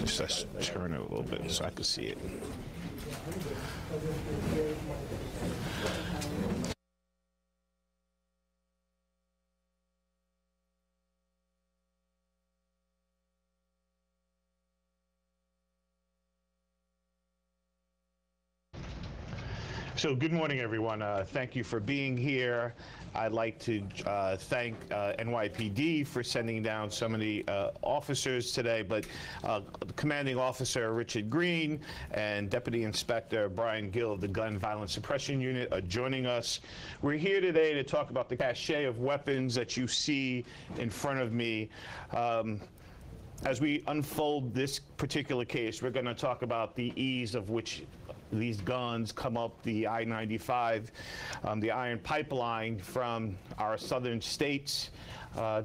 Just let's turn it a little bit so I can see it. So good morning, everyone. Thank you for being here. I'd like to thank NYPD for sending down so many officers today, but Commanding Officer Richard Green and Deputy Inspector Brian Gill of the Gun Violence Suppression Unit are joining us. We're here today to talk about the cache of weapons that you see in front of me. As we unfold this particular case, we're going to talk about the ease of which these guns come up the I-95, the Iron Pipeline from our southern states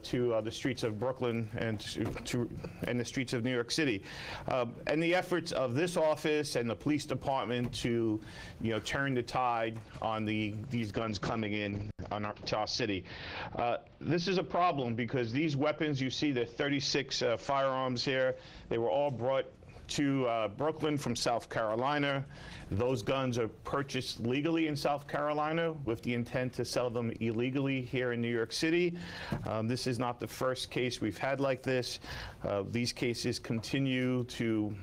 to the streets of Brooklyn and the streets of New York City, and the efforts of this office and the police department to, turn the tide on these guns coming in to our city. This is a problem because these weapons, you see the 36 firearms here, they were all brought to Brooklyn from South Carolina. Those guns are purchased legally in South Carolina with the intent to sell them illegally here in New York City. This is not the first case we've had like this. These cases continue to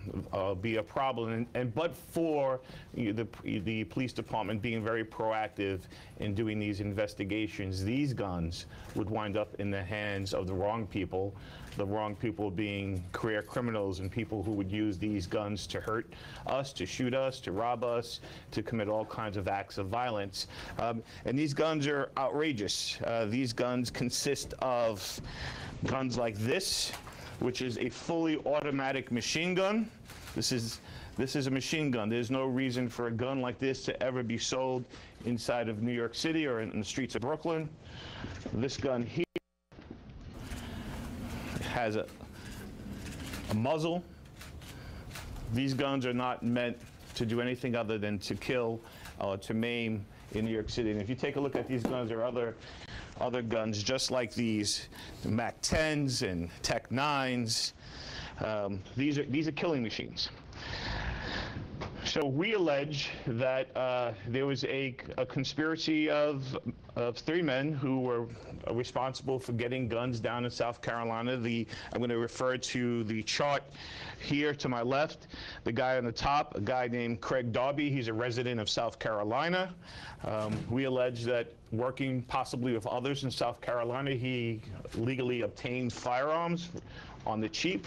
be a problem, and but for the police department being very proactive in doing these investigations, these guns would wind up in the hands of the wrong people being career criminals and people who would use these guns to hurt us, to shoot us, to rob us, to commit all kinds of acts of violence. And these guns are outrageous. These guns consist of guns like this, which is a fully automatic machine gun. This is a machine gun. There's no reason for a gun like this to ever be sold inside of New York City or in the streets of Brooklyn. This gun here has a muzzle. These guns are not meant to do anything other than to kill or to maim in New York City. And if you take a look at these guns or other guns just like these, the MAC-10s and Tech-9s, these are killing machines. So we allege that there was a conspiracy of 3 men who were responsible for getting guns down in South Carolina. I'm going to refer to the chart here to my left. The guy on the top, a guy named Craig Darby, he's a resident of South Carolina. We allege that working possibly with others in South Carolina, he legally obtained firearms on the cheap,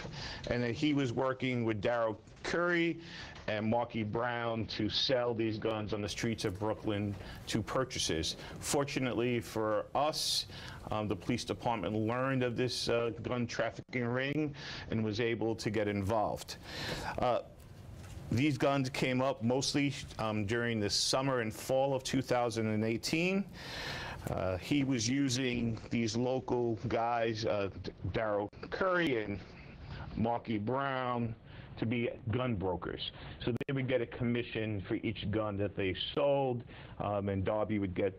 and that he was working with Darryl Curry and Marky Brown to sell these guns on the streets of Brooklyn to purchasers. Fortunately for us, the police department learned of this gun trafficking ring and was able to get involved. These guns came up mostly during the summer and fall of 2018. He was using these local guys, Darryl Curry and Marky Brown, to be gun brokers. So they would get a commission for each gun that they sold, and Darby would get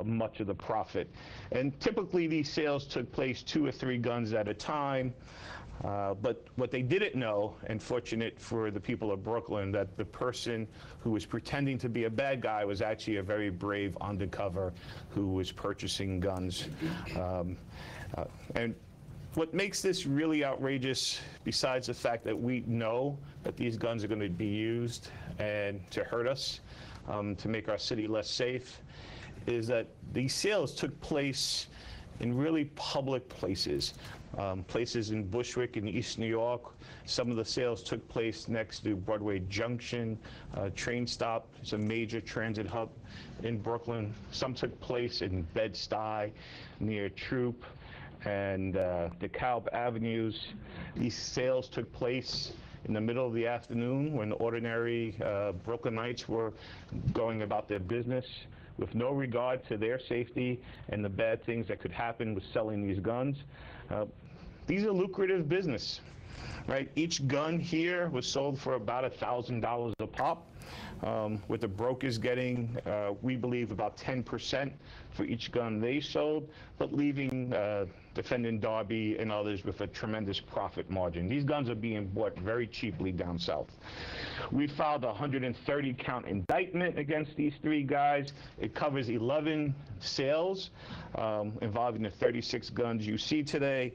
much of the profit. And typically these sales took place 2 or 3 guns at a time. But what they didn't know, and fortunate for the people of Brooklyn, that the person who was pretending to be a bad guy was actually a very brave undercover who was purchasing guns. And what makes this really outrageous, besides the fact that we know that these guns are going to be used and to hurt us, to make our city less safe, is that these sales took place in really public places. Places in Bushwick in East New York. Some of the sales took place next to Broadway Junction train stop. It's a major transit hub in Brooklyn. Some took place in Bed-Stuy near Troop and DeKalb Avenues. These sales took place in the middle of the afternoon when ordinary Brooklynites were going about their business with no regard to their safety and the bad things that could happen with selling these guns. These are lucrative business, right? Each gun here was sold for about $1,000 a pop. what the brokers getting, we believe about 10% for each gun they sold, but leaving defendant Darby and others with a tremendous profit margin. These guns are being bought very cheaply down south. We filed a 130-count indictment against these three guys. It covers 11 sales involving the 36 guns you see today.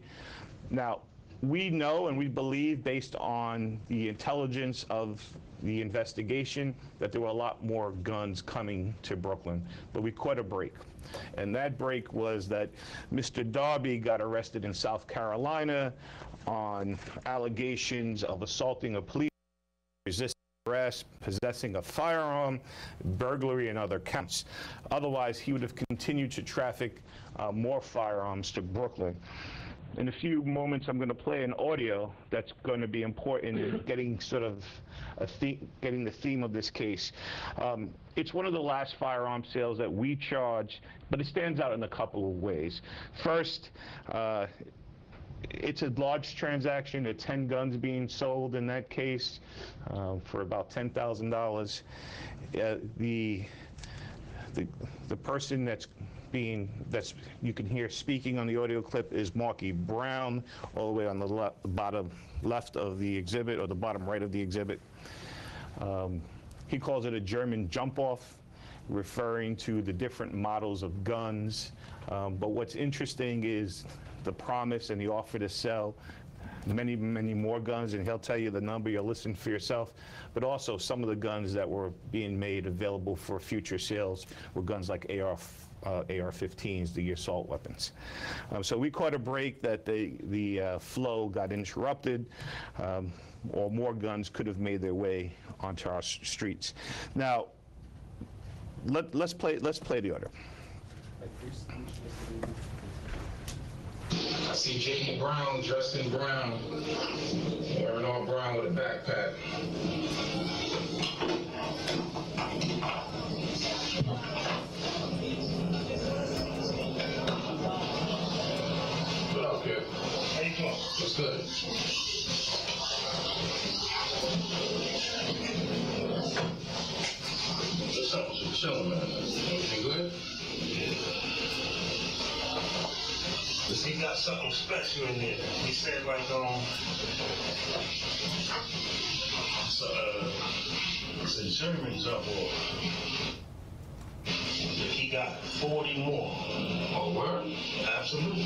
Now, we know and we believe, based on the intelligence of the investigation, that there were a lot more guns coming to Brooklyn, but we caught a break. And that break was that Mr. Darby got arrested in South Carolina on allegations of assaulting a police, resisting arrest, possessing a firearm, burglary, and other counts. Otherwise, he would have continued to traffic more firearms to Brooklyn. In a few moments, I'm going to play an audio that's going to be important in getting sort of getting the theme of this case. It's one of the last firearm sales that we charged, but it stands out in a couple of ways. First, it's a large transaction. There are 10 guns being sold in that case for about $10,000. The person that's you can hear speaking on the audio clip is Marky Brown, all the way on the bottom left of the exhibit, or the bottom right of the exhibit. He calls it a German jump-off, referring to the different models of guns. But what's interesting is the promise and the offer to sell many, many more guns, and he'll tell you the number. You'll listen for yourself. But also, some of the guns that were being made available for future sales were guns like AR-15s, the assault weapons. So we caught a break that the flow got interrupted, or more guns could have made their way onto our streets. Now, let's play the order. I see J.D. Brown dressed in brown, wearing all brown with a backpack. What up, kid? How you doing? What's good? What's up? What's chilling, man? Everything good? He got something special in there. He said, like, it's a German jump-off. He got 40 more. Oh, word? Absolutely.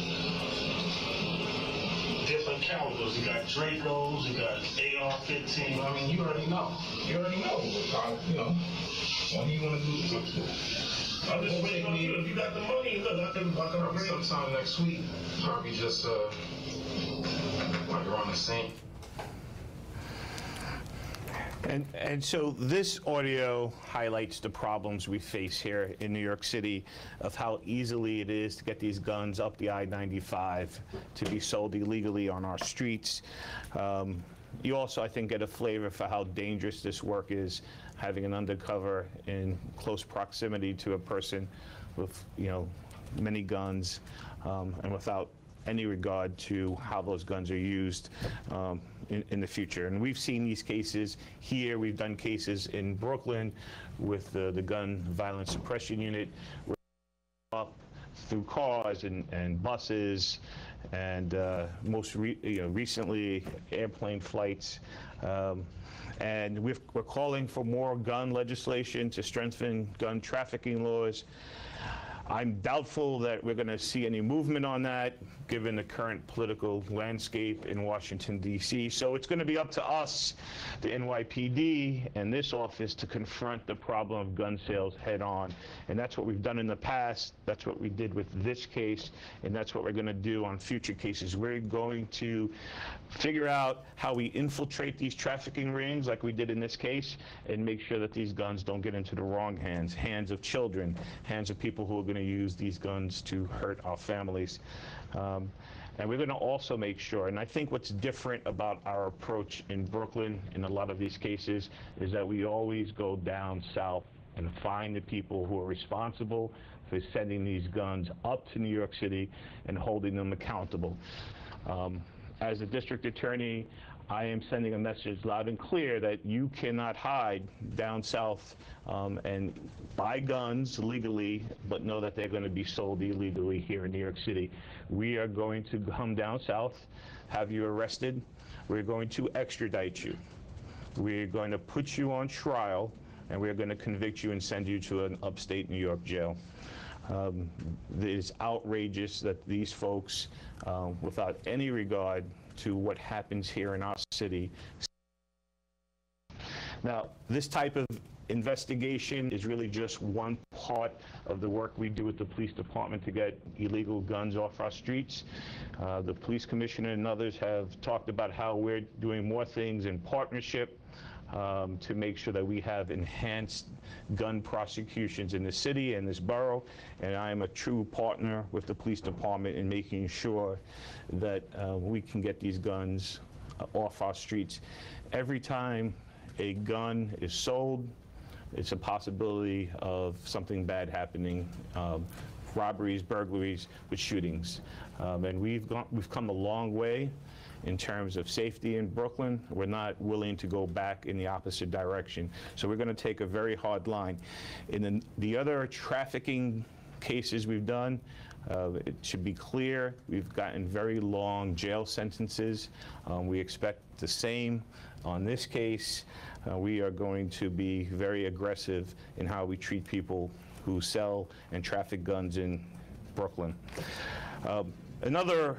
Different calibers. He got Dracos, he got AR-15. I mean, you already know. You already know. You know. What do you want to do? I'm just waiting on you. If you got the money, look, I can bring it. Sometime next week, probably just like around the same. And so this audio highlights the problems we face here in New York City, of how easily it is to get these guns up the I-95 to be sold illegally on our streets. You also, I think, get a flavor for how dangerous this work is, having an undercover in close proximity to a person with, many guns, and without any regard to how those guns are used in the future. And we've seen these cases here. We've done cases in Brooklyn with the gun violence suppression unit, up through cars and buses, and recently airplane flights. And we're calling for more gun legislation to strengthen gun trafficking laws. I'm doubtful that we're going to see any movement on that, given the current political landscape in Washington, D.C. So it's going to be up to us, the NYPD, and this office to confront the problem of gun sales head on. And that's what we've done in the past. That's what we did with this case, and that's what we're going to do on future cases. We're going to figure out how we infiltrate these trafficking rings, like we did in this case, and make sure that these guns don't get into the wrong hands of children, hands of people who are going to use these guns to hurt our families. And we're going to also make sure, and I think what's different about our approach in Brooklyn in a lot of these cases is that we always go down south and find the people who are responsible for sending these guns up to New York City and holding them accountable. As a district attorney, I am sending a message loud and clear that you cannot hide down south and buy guns legally, but know that they're going to be sold illegally here in New York City. We are going to come down south, have you arrested. We're going to extradite you. We're going to put you on trial, and we're going to convict you and send you to an upstate New York jail. It is outrageous that these folks, without any regard to what happens here in our city. Now, this type of investigation is really just one part of the work we do with the police department to get illegal guns off our streets. The police commissioner and others have talked about how we're doing more things in partnership to make sure that we have enhanced gun prosecutions in the city and this borough, and I am a true partner with the police department in making sure that we can get these guns off our streets. Every time a gun is sold, it's a possibility of something bad happening, robberies, burglaries, with shootings. And we've come a long way in terms of safety in Brooklyn. We're not willing to go back in the opposite direction. So we're going to take a very hard line. In the other trafficking cases we've done, it should be clear, we've gotten very long jail sentences. We expect the same on this case. We are going to be very aggressive in how we treat people who sell and traffic guns in Brooklyn. Another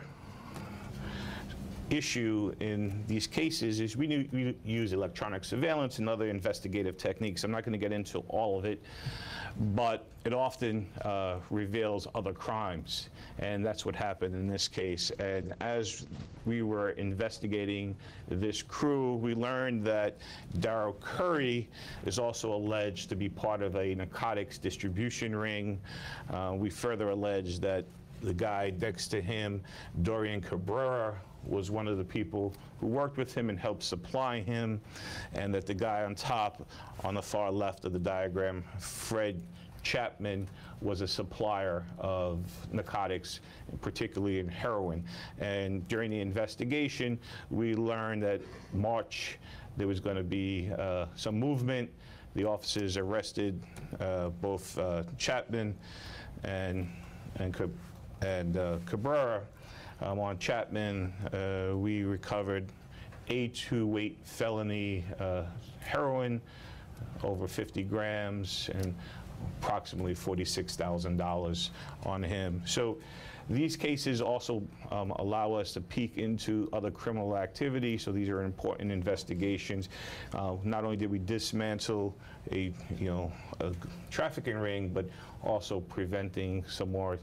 issue in these cases is we use electronic surveillance and other investigative techniques. I'm not going to get into all of it, but it often reveals other crimes, and that's what happened in this case. And as we were investigating this crew, we learned that Darryl Curry is also alleged to be part of a narcotics distribution ring. We further allege that the guy next to him, Dorian Cabrera, was one of the people who worked with him and helped supply him, and that the guy on top, on the far left of the diagram, Fred Chapman, was a supplier of narcotics, particularly in heroin. And during the investigation, we learned that March there was going to be some movement. The officers arrested both Chapman and Cabrera. On Chapman, we recovered A2 felony heroin, over 50 grams, and approximately $46,000 on him. So these cases also allow us to peek into other criminal activity, so these are important investigations. Not only did we dismantle a trafficking ring, but also preventing some more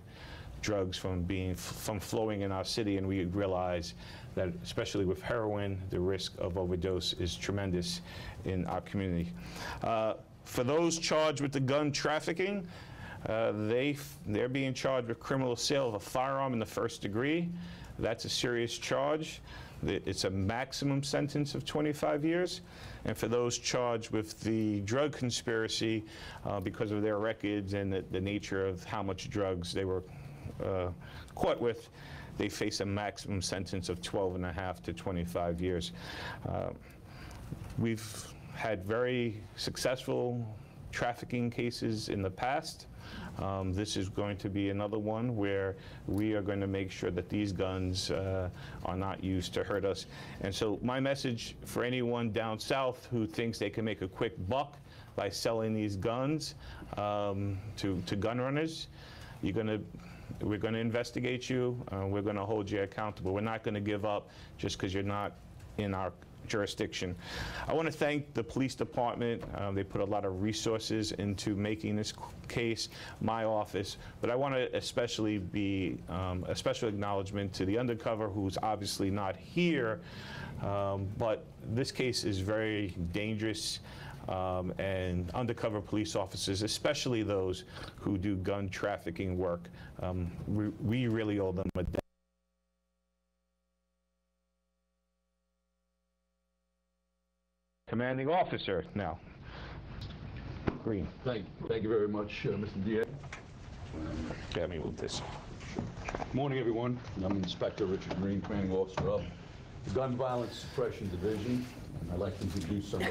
drugs from flowing in our city, and we realize that, especially with heroin, the risk of overdose is tremendous in our community. For those charged with the gun trafficking, they're being charged with criminal sale of a firearm in the first degree. That's a serious charge. It's a maximum sentence of 25 years. And for those charged with the drug conspiracy, because of their records and the nature of how much drugs they were caught with, they face a maximum sentence of 12.5 to 25 years. We've had very successful trafficking cases in the past. This is going to be another one where we are going to make sure that these guns are not used to hurt us. And so my message for anyone down south who thinks they can make a quick buck by selling these guns to gun runners, we're going to investigate you. We're going to hold you accountable. We're not going to give up just because you're not in our jurisdiction. I want to thank the police department. They put a lot of resources into making this case, my office, but I want to especially be a special acknowledgement to the undercover, who's obviously not here, but this case is very dangerous. And undercover police officers, especially those who do gun trafficking work, we really owe them a debt. Commanding officer now. Green. Thank you very much, Mr. Diaz. Let me move this. Good morning, everyone. I'm Inspector Richard Green, commanding officer of the Gun Violence Suppression Division. I'd like to introduce some of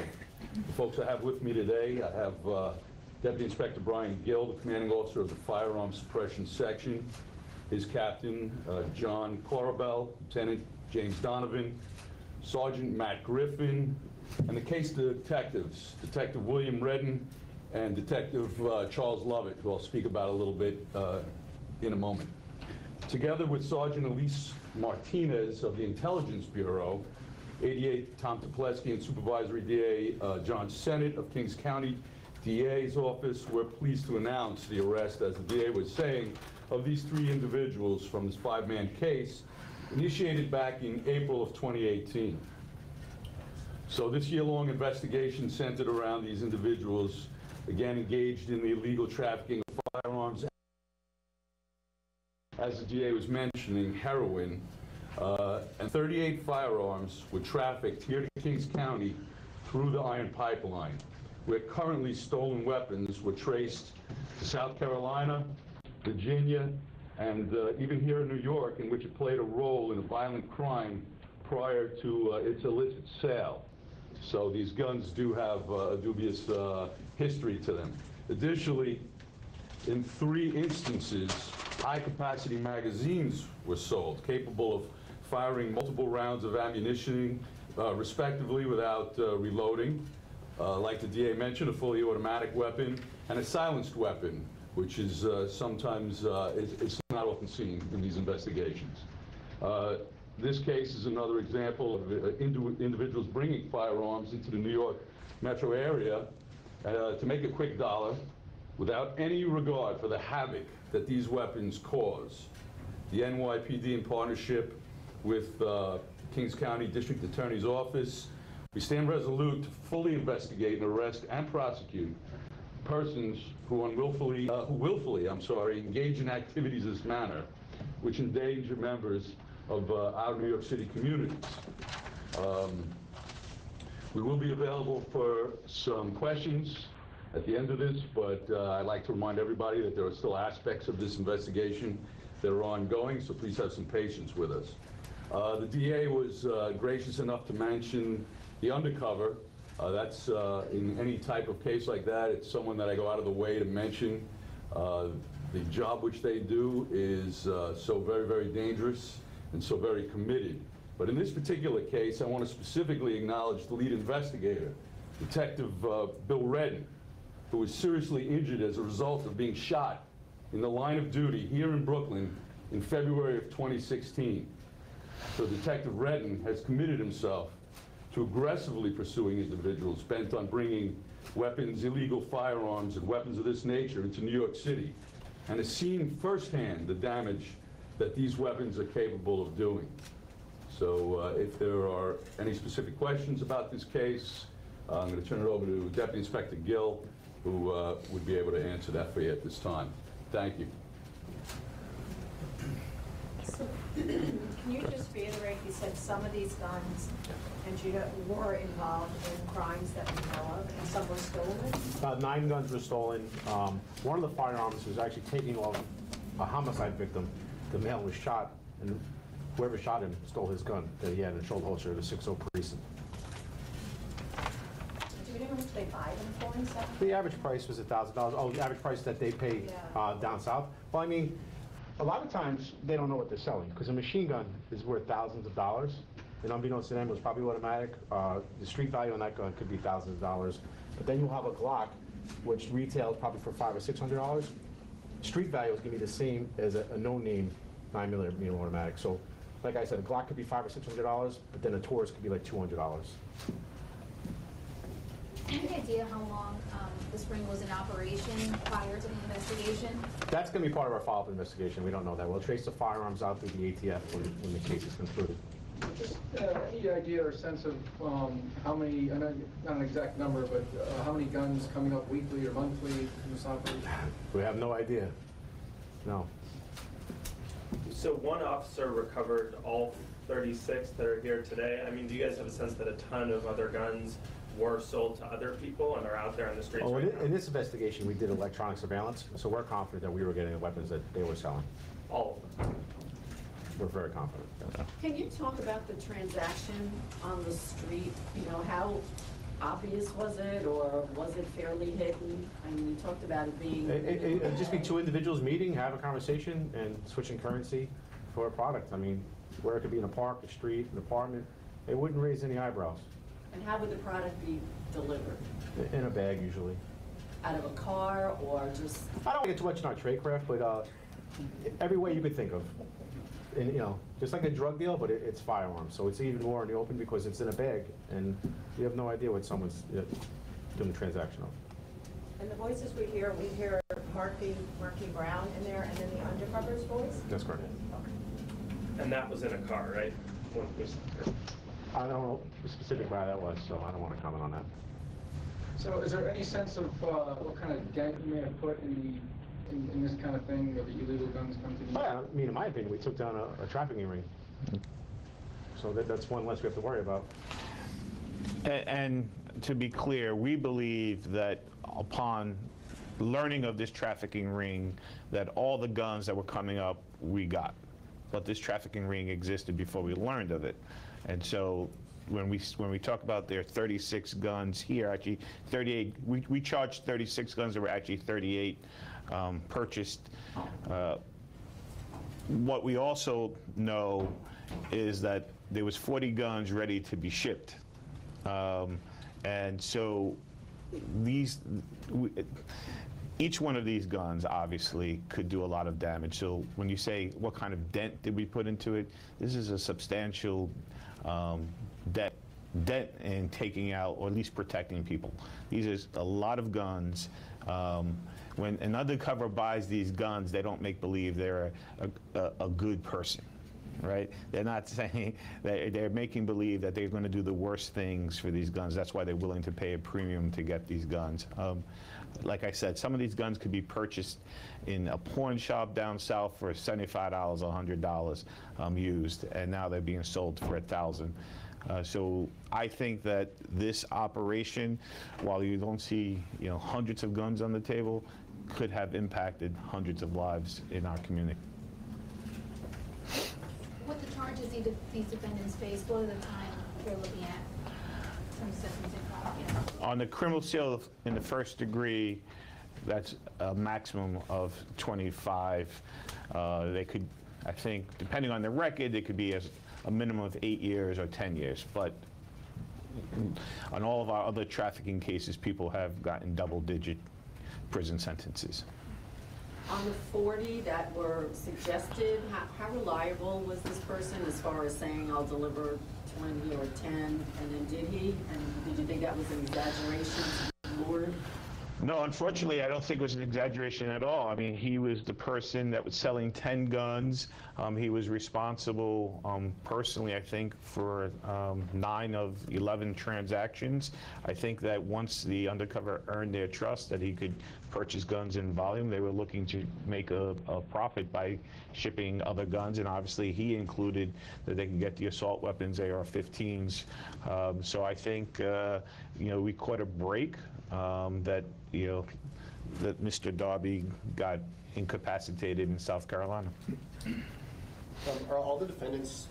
the folks I have with me today. I have Deputy Inspector Brian Gill, the commanding officer of the Firearms Suppression Section, his captain, John Corabell, Lieutenant James Donovan, Sergeant Matt Griffin, and the case detectives, Detective William Redden and Detective Charles Lovett, who I'll speak about a little bit in a moment. Together with Sergeant Elise Martinez of the Intelligence Bureau, 88 Tom Toplesky and Supervisory DA John Sennett of Kings County DA's office, we're pleased to announce the arrest, as the DA was saying, of these 3 individuals from this 5-man case initiated back in April of 2018. So this year-long investigation centered around these individuals, again engaged in the illegal trafficking of firearms, as the DA was mentioning, heroin, and 38 firearms were trafficked here to Kings County through the Iron Pipeline, where currently stolen weapons were traced to South Carolina, Virginia, and even here in New York, in which it played a role in a violent crime prior to its illicit sale. So these guns do have a dubious history to them. Additionally, in 3 instances, high-capacity magazines were sold, capable of firing multiple rounds of ammunition, respectively, without reloading. Like the DA mentioned, a fully automatic weapon and a silenced weapon, which is sometimes, it's not often seen in these investigations. This case is another example of individuals bringing firearms into the New York metro area to make a quick dollar without any regard for the havoc that these weapons cause. The NYPD, in partnership with Kings County District Attorney's Office, we stand resolute to fully investigate and arrest and prosecute persons who willfully engage in activities of this manner, which endanger members of our New York City communities. We will be available for some questions at the end of this, but I'd like to remind everybody that there are still aspects of this investigation that are ongoing, so please have some patience with us. The DA was gracious enough to mention the undercover. That's in any type of case like that, it's someone that I go out of the way to mention. The job which they do is so very, very dangerous and so very committed. But in this particular case, I want to specifically acknowledge the lead investigator, Detective Bill Redden, who was seriously injured as a result of being shot in the line of duty here in Brooklyn in February of 2016. So Detective Redden has committed himself to aggressively pursuing individuals bent on bringing weapons, illegal firearms, and weapons of this nature into New York City, and has seen firsthand the damage that these weapons are capable of doing. So if there are any specific questions about this case, I'm going to turn it over to Deputy Inspector Gill, who would be able to answer that for you at this time. Thank you. So, can you just reiterate, you said some of these guns and were involved in crimes that we know of, and some were stolen? 9 guns were stolen. One of the firearms was actually taking off a homicide victim. The male was shot, and whoever shot him stole his gun that he had in the shoulder holster of the 6-0 precinct. Do you know how much they buy them for and stuff? The average price was $1,000. Oh, the average price that they pay down south? Well, I mean, a lot of times they don't know what they're selling, because a machine gun is worth thousands of dollars. And unbeknownst to them, it was probably automatic. The street value on that gun could be thousands of dollars. But then you'll have a Glock, which retails probably for $500 or $600. Street value is going to be the same as a no-name 9mm automatic. So, like I said, a Glock could be $500 or $600, but then a Taurus could be like $200. Any idea how long this ring was in operation prior to the investigation? That's going to be part of our follow-up investigation. We don't know that. We'll trace the firearms out through the ATF when the case is concluded. Just any idea or sense of how many, not an exact number, but how many guns coming up weekly or monthly in this operation? We have no idea. No. So one officer recovered all 36 that are here today. I mean, do you guys have a sense that a ton of other guns were sold to other people and are out there on the streets right now? In this investigation, we did electronic surveillance, so we're confident that we were getting the weapons that they were selling. All of them? we're very confident. Yes. Can you talk about the transaction on the street? You know, how obvious was it, or was it fairly hidden? I mean, you talked about it being... It'd just be two individuals meeting, have a conversation, and switching currency for a product. I mean, where it could be in a park, a street, an apartment, it wouldn't raise any eyebrows. And how would the product be delivered? In a bag, usually. Out of a car, or just... I don't want to get too much in our trade craft, but every way you could think of. And, you know, just like a drug deal, but it's firearms. So it's even more in the open because it's in a bag, and you have no idea what someone's doing the transaction of. And the voices we hear Marky Brown in there, and then the undercover's voice? That's correct. Okay. And that was in a car, right? I don't know specifically why that was, so I don't want to comment on that. So is there any sense of what kind of dent you may have put in this kind of thing, where the illegal guns come to the... Yeah, I mean, in my opinion, we took down a trafficking ring. So that's one less we have to worry about. And to be clear, we believe that upon learning of this trafficking ring, that all the guns that were coming up, we got. But this trafficking ring existed before we learned of it. And so when we talk about their 36 guns here, actually 38, we charged 36 guns, there were actually 38 purchased. What we also know is that there was 40 guns ready to be shipped. And so each one of these guns obviously could do a lot of damage. So when you say what kind of dent did we put into it, this is a substantial dent in taking out, or at least protecting people. These are a lot of guns. When an undercover buys these guns, they don't make believe they're a good person, right? They're not saying, they're making believe that they're going to do the worst things for these guns. That's why they're willing to pay a premium to get these guns. Like I said, some of these guns could be purchased in a pawn shop down south for $75, $100 used, and now they're being sold for $1,000. So I think that this operation, while you don't see hundreds of guns on the table, could have impacted hundreds of lives in our community. What the charges these defendants face, what are the time they're looking at? On the criminal sale in the first degree, that's a maximum of 25. They could, I think, depending on the record, they could be a minimum of 8 years or 10 years. But on all of our other trafficking cases, people have gotten double-digit prison sentences. On the 40 that were suggested, how reliable was this person as far as saying, I'll deliver 20 or 10, and then did he? And did you think that was an exaggeration to be lured? No, unfortunately, I don't think it was an exaggeration at all. I mean, he was the person that was selling 10 guns. He was responsible personally, I think, for 9 of 11 transactions. I think that once the undercover earned their trust that he could purchase guns in volume, they were looking to make a profit by shipping other guns, and obviously he included that they could get the assault weapons, AR-15s. So I think, we caught a break. That Mr. Darby got incapacitated in South Carolina. Are all the defendants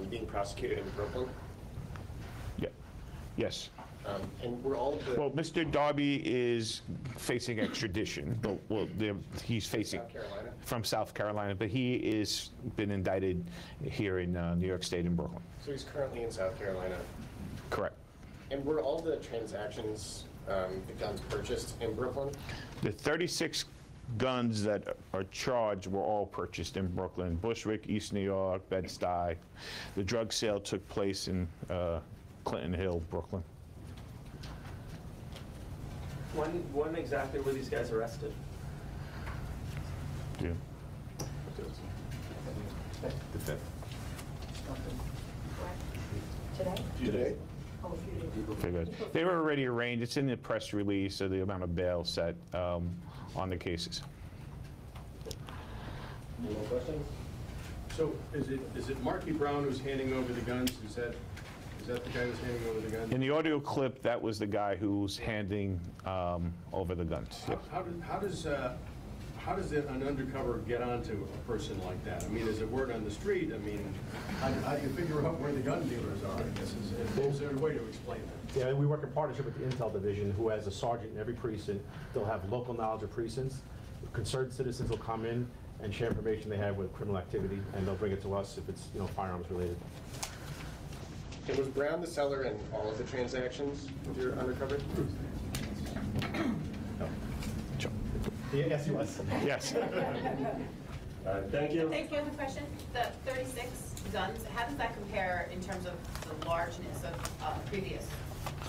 being prosecuted in Brooklyn? Yeah. Yes. And we're all the... Well, Mr. Darby is facing extradition. He's facing South Carolina? From South Carolina, but he is been indicted here in New York State in Brooklyn. So he's currently in South Carolina? Correct. And were all the transactions, the guns purchased in Brooklyn? The 36 guns that are charged were all purchased in Brooklyn, Bushwick, East New York, Bed-Stuy. The drug sale took place in Clinton Hill, Brooklyn. When exactly were these guys arrested? Yeah. The 5th. Today? Today? Oh, a few days. They were already arraigned. It's in the press release of the amount of bail set on the cases. Any more questions? So is it Marky Brown who's handing over the guns? Is that the guy who's handing over the guns? In the audio clip, that was the guy who's handing over the guns. Yep. How how does an undercover get onto a person like that? I mean, is it word on the street? I mean, how do you figure out where the gun dealers are? I guess is there a way to explain that? Yeah, we work in partnership with the Intel Division, who has a sergeant in every precinct. They'll have local knowledge of precincts. Concerned citizens will come in and share information they have with criminal activity, and they'll bring it to us if it's, you know, firearms related. And was Brown the seller in all of the transactions with your undercover? No. Sure. Yes, he was. Yes. Thank you. Thanks. One question. The 36 guns, how does that compare in terms of the largeness of previous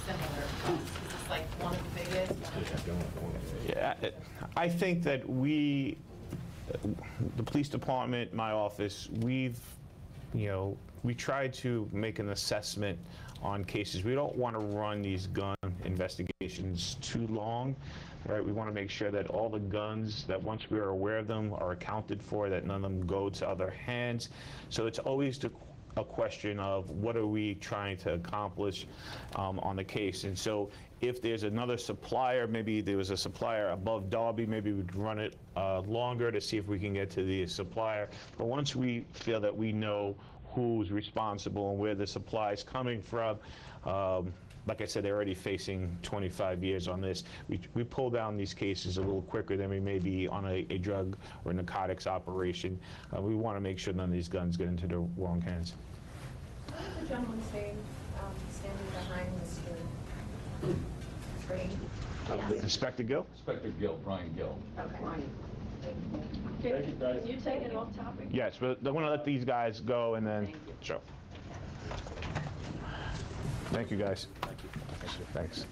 similar guns? Is this like one of the biggest? Yeah, I think that we, the police department, my office, we try to make an assessment on cases. We don't want to run these gun investigations too long, right? We want to make sure that all the guns, that once we are aware of them, are accounted for, that none of them go to other hands. So it's always a question of what are we trying to accomplish on the case. And so if there's another supplier, maybe there was a supplier above Darby, maybe we'd run it longer to see if we can get to the supplier. But once we feel that we know who's responsible and where the supply is coming from, like I said, they're already facing 25 years on this. We pull down these cases a little quicker than we may be on a drug or narcotics operation. We want to make sure none of these guns get into the wrong hands. What is the gentleman's name standing behind Mr. Green? Inspector Gill? Inspector Gill, Brian Gill. Okay. Thank you, guys. Can you take it off topic? Yes, but I want to let these guys go and then, sure. Thank you, guys. Thanks.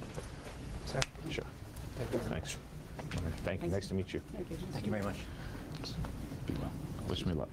Sure. Thanks. Thank you. Nice to meet you. Thank you very much. Wish me luck.